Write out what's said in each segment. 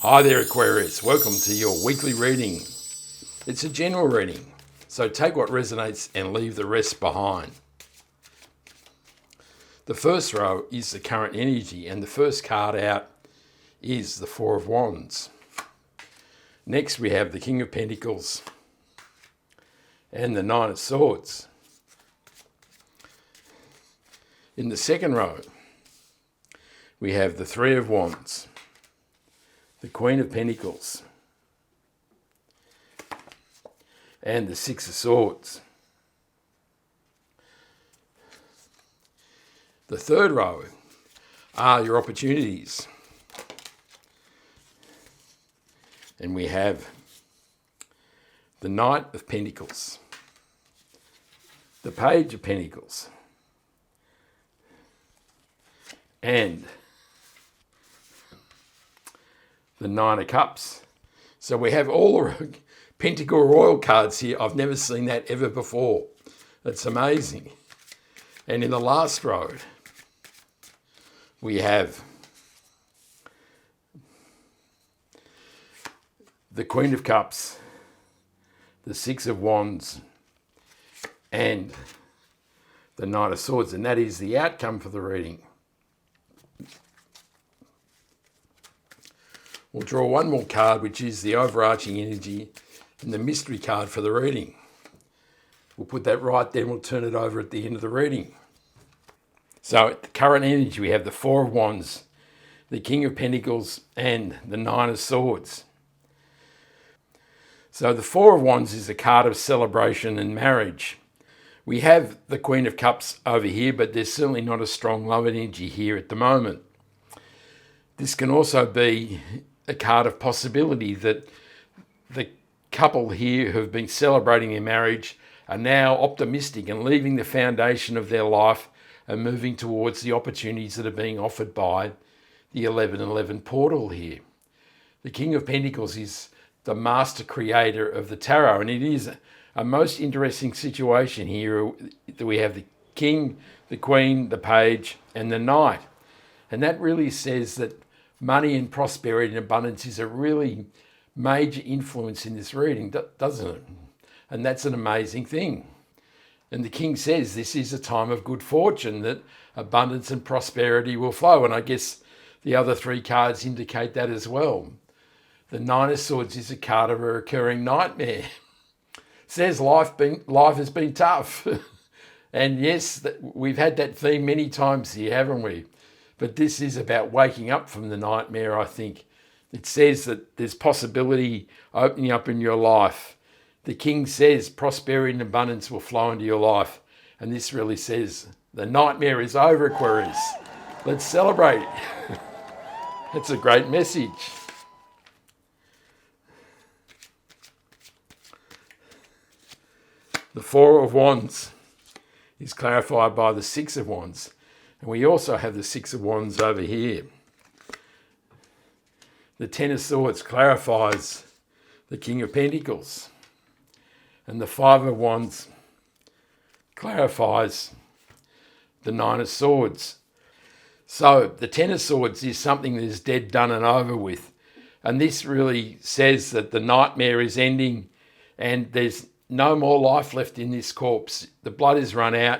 Hi there, Aquarius. Welcome to your weekly reading. It's a general reading, so take what resonates and leave the rest behind. The first row is the current energy, and the first card out is the Four of Wands. Next, we have the King of Pentacles and the Nine of Swords. In the second row, we have the Three of Wands, the Queen of Pentacles, and the Six of Swords. The third row are your opportunities. And we have the Knight of Pentacles, the Page of Pentacles, and the Nine of Cups. So we have all the Pentacle Royal cards here. I've never seen that ever before. That's amazing. And in the last row, we have the Queen of Cups, the Six of Wands, and the Knight of Swords. And that is the outcome for the reading. We'll draw one more card, which is the overarching energy and the mystery card for the reading. We'll put that right there and we'll turn it over at the end of the reading. So at the current energy, we have the Four of Wands, the King of Pentacles, and the Nine of Swords. So the Four of Wands is a card of celebration and marriage. We have the Queen of Cups over here, but there's certainly not a strong love energy here at the moment. This can also be a card of possibility that the couple here who have been celebrating their marriage are now optimistic and leaving the foundation of their life and moving towards the opportunities that are being offered by the 1111 portal here. The King of Pentacles is the master creator of the tarot, and it is a most interesting situation here that we have the King, the Queen, the Page, and the Knight. And that really says that money and prosperity and abundance is a really major influence in this reading, doesn't it? And that's an amazing thing. And the King says this is a time of good fortune, that abundance and prosperity will flow. And I guess the other three cards indicate that as well. The Nine of Swords is a card of a recurring nightmare. Says life has been tough. And yes, we've had that theme many times here, haven't we? But this is about waking up from the nightmare, I think. It says that there's possibility opening up in your life. The King says prosperity and abundance will flow into your life. And this really says the nightmare is over, Aquarius. Let's celebrate. That's a great message. The Four of Wands is clarified by the Six of Wands. And we also have the Six of Wands over here. The Ten of Swords clarifies the King of Pentacles. And the Five of Wands clarifies the Nine of Swords. So the Ten of Swords is something that is dead, done and over with. And this really says that the nightmare is ending and there's no more life left in this corpse. The blood is run out.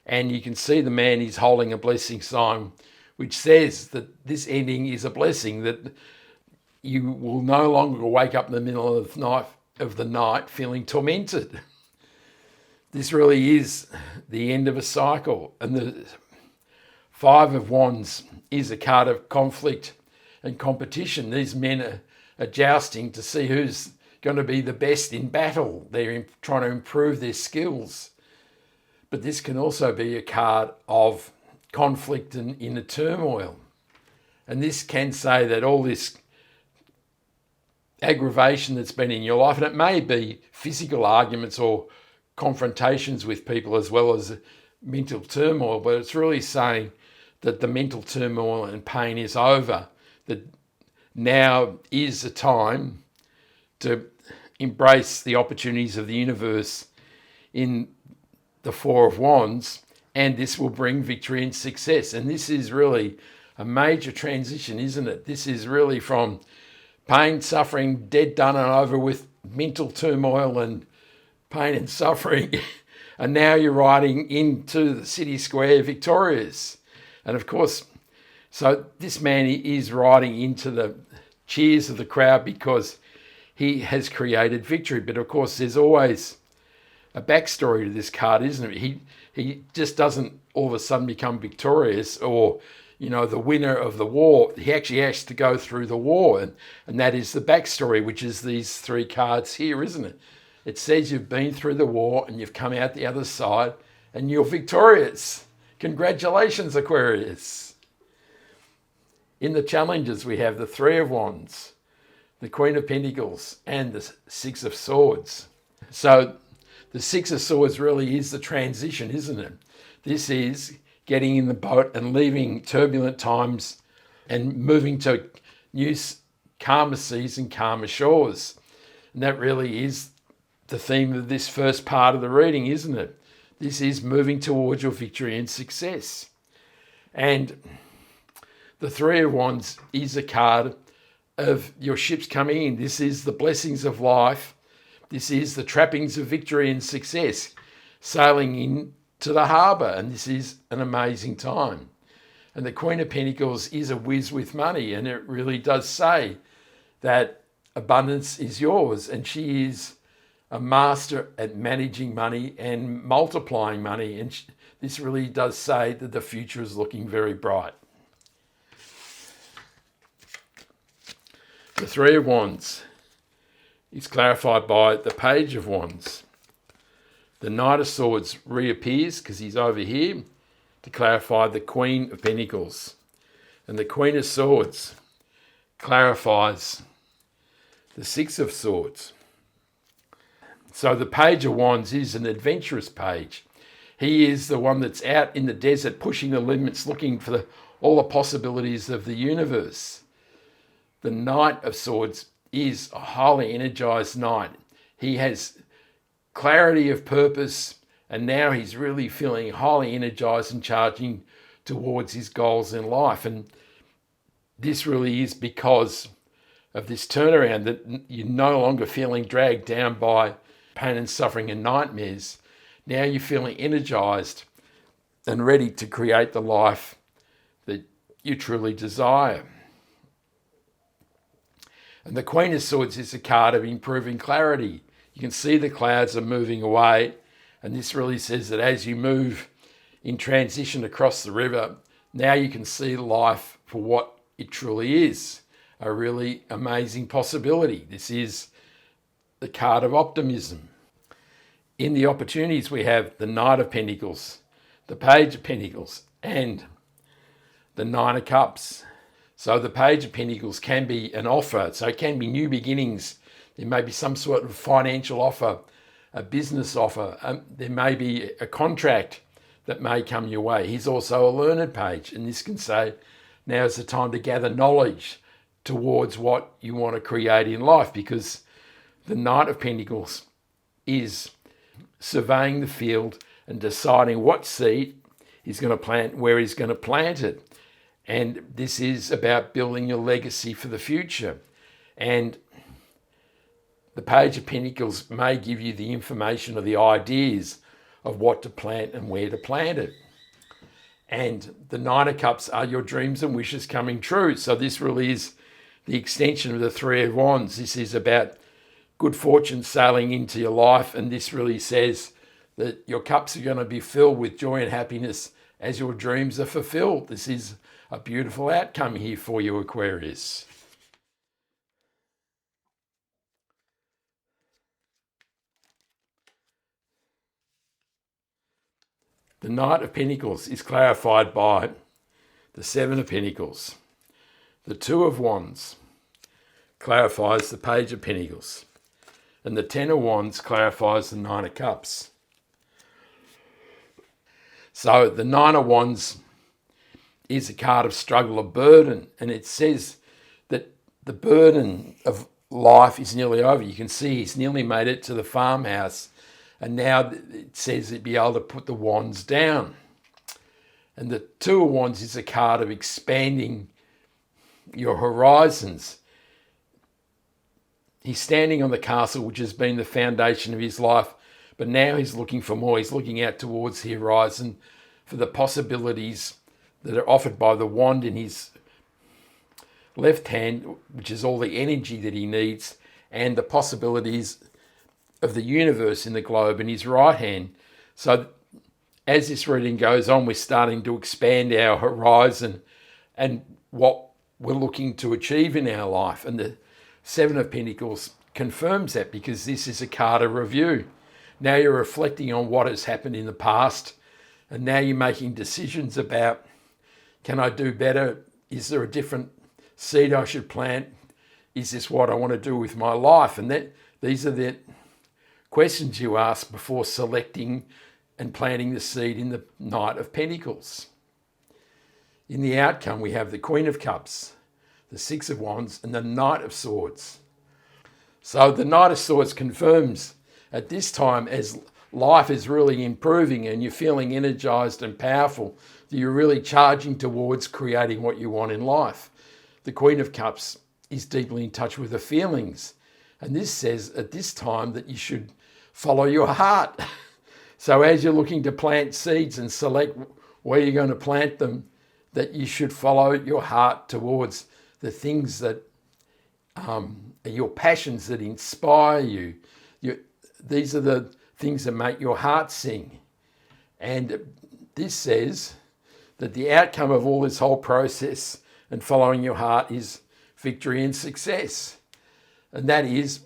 And you can see the man is holding a blessing sign, which says that this ending is a blessing, that you will no longer wake up in the middle of the night feeling tormented. This really is the end of a cycle. And the Five of Wands is a card of conflict and competition. These men are jousting to see who's going to be the best in battle. They're trying to improve their skills. But this can also be a card of conflict and inner turmoil. And this can say that all this aggravation that's been in your life, and it may be physical arguments or confrontations with people as well as mental turmoil, but it's really saying that the mental turmoil and pain is over, that now is the time to embrace the opportunities of the universe in the Four of Wands, and this will bring victory and success. And this is really a major transition, isn't it? This is really from pain, suffering, dead, done and over with, mental turmoil and pain and suffering. And now you're riding into the city square victorious. And of course, so this man is riding into the cheers of the crowd because he has created victory. But of course, there's always a backstory to this card, isn't it? He just doesn't all of a sudden become victorious or, the winner of the war. He actually has to go through the war. And that is the backstory, which is these three cards here, isn't it? It says you've been through the war and you've come out the other side and you're victorious. Congratulations, Aquarius. In the challenges, we have the Three of Wands, the Queen of Pentacles, and the Six of Swords. So the Six of Swords really is the transition, isn't it? This is getting in the boat and leaving turbulent times and moving to new calmer seas and calmer shores. And that really is the theme of this first part of the reading, isn't it? This is moving towards your victory and success. And the Three of Wands is a card of your ships coming in. This is the blessings of life. This is the trappings of victory and success, sailing into the harbour, and this is an amazing time. And the Queen of Pentacles is a whiz with money, and it really does say that abundance is yours, and she is a master at managing money and multiplying money, and this really does say that the future is looking very bright. The Three of Wands is clarified by the Page of Wands. The Knight of Swords reappears because he's over here to clarify the Queen of Pentacles. And the Queen of Swords clarifies the Six of Swords. So the Page of Wands is an adventurous page. He is the one that's out in the desert pushing the limits, looking for all the possibilities of the universe. The Knight of Swords is a highly energized knight. He has clarity of purpose, and now he's really feeling highly energized and charging towards his goals in life. And this really is because of this turnaround, that you're no longer feeling dragged down by pain and suffering and nightmares. Now you're feeling energized and ready to create the life that you truly desire. And the Queen of Swords is a card of improving clarity. You can see the clouds are moving away, and this really says that as you move in transition across the river, now you can see life for what it truly is, a really amazing possibility. This is the card of optimism. In the opportunities, we have the Knight of Pentacles, the Page of Pentacles, and the Nine of Cups. So the Page of Pentacles can be an offer, so it can be new beginnings. There may be some sort of financial offer, a business offer. There may be a contract that may come your way. He's also a learned page, and this can say, now is the time to gather knowledge towards what you want to create in life, because the Knight of Pentacles is surveying the field and deciding what seed he's going to plant, where he's going to plant it. And this is about building your legacy for the future. And the Page of Pentacles may give you the information or the ideas of what to plant and where to plant it. And the Nine of Cups are your dreams and wishes coming true. So this really is the extension of the Three of Wands. This is about good fortune sailing into your life. And this really says that your cups are going to be filled with joy and happiness as your dreams are fulfilled. This is a beautiful outcome here for you, Aquarius. The Knight of Pentacles is clarified by the Seven of Pentacles. The Two of Wands clarifies the Page of Pentacles. And the Ten of Wands clarifies the Nine of Cups. So the Nine of Wands is a card of struggle, of burden, and it says that the burden of life is nearly over. You can see he's nearly made it to the farmhouse, and now it says he'd be able to put the wands down. And the Two of Wands is a card of expanding your horizons. He's standing on the castle, which has been the foundation of his life, but now he's looking for more. He's looking out towards the horizon for the possibilities that are offered by the wand in his left hand, which is all the energy that he needs, and the possibilities of the universe in the globe in his right hand. So as this reading goes on, we're starting to expand our horizon and what we're looking to achieve in our life. And the Seven of Pentacles confirms that, because this is a card of review. Now you're reflecting on what has happened in the past, and now you're making decisions about, can I do better? Is there a different seed I should plant? Is this what I want to do with my life? And these are the questions you ask before selecting and planting the seed in the Knight of Pentacles. In the outcome, we have the Queen of Cups, the Six of Wands, and the Knight of Swords. So the Knight of Swords confirms at this time, as life is really improving and you're feeling energized and powerful, that you're really charging towards creating what you want in life. The Queen of Cups is deeply in touch with her feelings. And this says at this time that you should follow your heart. So as you're looking to plant seeds and select where you're going to plant them, that you should follow your heart towards the things that are your passions that inspire you. These are the things that make your heart sing. And this says that the outcome of all this whole process and following your heart is victory and success. And that is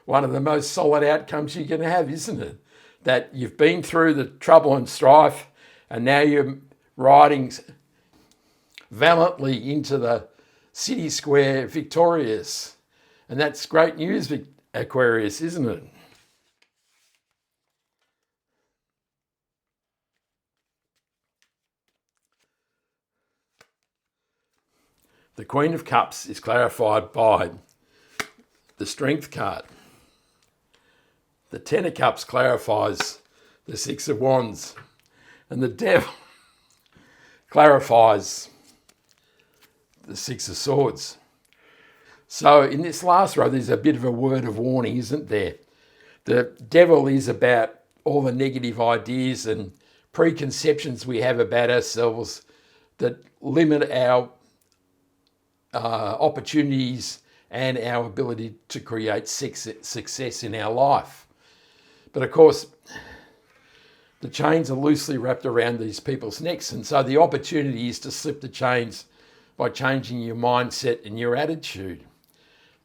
one of the most solid outcomes you can have, isn't it? That you've been through the trouble and strife, and now you're riding valiantly into the city square victorious. And that's great news, Aquarius, isn't it? The Queen of Cups is clarified by the Strength card. The Ten of Cups clarifies the Six of Wands. And the Devil clarifies the Six of Swords. So in this last row, there's a bit of a word of warning, isn't there? The Devil is about all the negative ideas and preconceptions we have about ourselves that limit our opportunities and our ability to create success in our life. But of course, the chains are loosely wrapped around these people's necks, and so the opportunity is to slip the chains by changing your mindset and your attitude.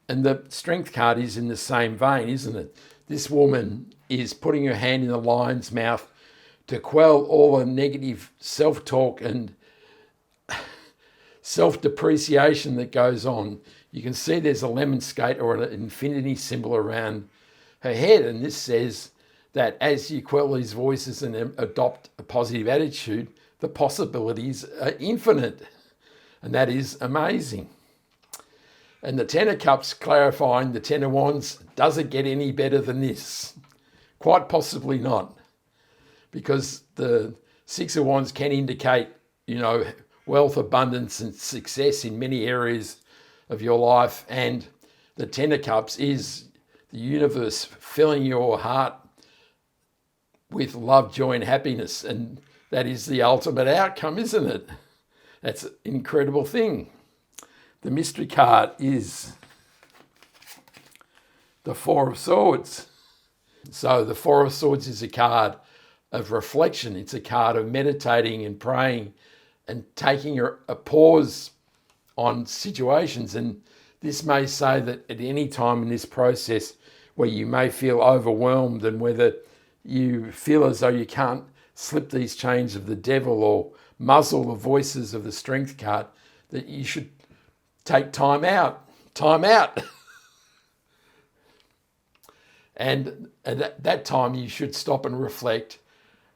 And the Strength card is in the same vein, isn't it? This woman is putting her hand in the lion's mouth to quell all the negative self-talk and self-depreciation that goes on. You can see there's a lemon skate or an infinity symbol around her head, and this says that as you quell these voices and adopt a positive attitude, the possibilities are infinite, and that is amazing. And the Ten of Cups clarifying the Ten of Wands, does it get any better than this? Quite possibly not, because the Six of Wands can indicate, wealth, abundance and success in many areas of your life. And the Ten of Cups is the universe filling your heart with love, joy and happiness. And that is the ultimate outcome, isn't it? That's an incredible thing. The mystery card is the Four of Swords. So the Four of Swords is a card of reflection. It's a card of meditating and praying and taking a pause on situations. And this may say that at any time in this process where you may feel overwhelmed and whether you feel as though you can't slip these chains of the devil or muzzle the voices of the Strength card, that you should take time out. And at that time you should stop and reflect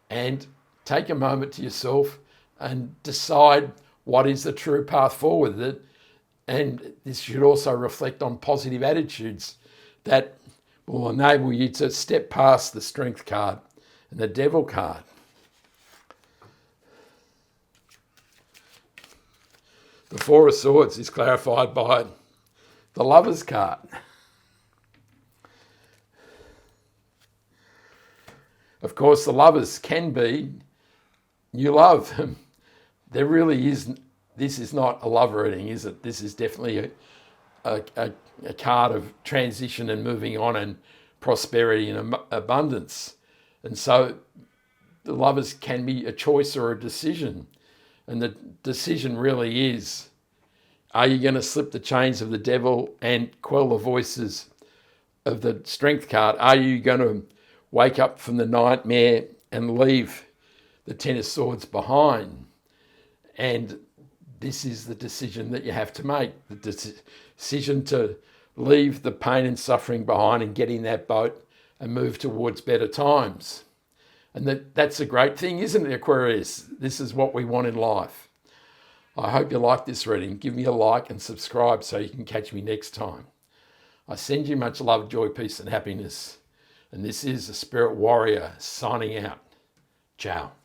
and take a moment to yourself and decide what is the true path forward. And this should also reflect on positive attitudes that will enable you to step past the Strength card and the Devil card. The Four of Swords is clarified by the Lovers card. Of course, the lovers can be new love. There really is, this is not a love reading, is it? This is definitely a card of transition and moving on and prosperity and abundance. And so the lovers can be a choice or a decision. And the decision really is, are you going to slip the chains of the devil and quell the voices of the strength card? Are you going to wake up from the nightmare and leave the Ten of Swords behind? And this is the decision that you have to make, the decision to leave the pain and suffering behind and get in that boat and move towards better times. And that's a great thing, isn't it, Aquarius? This is what we want in life. I hope you like this reading. Give me a like and subscribe so you can catch me next time. I send you much love, joy, peace and happiness. And this is a Spirit Warrior signing out. Ciao.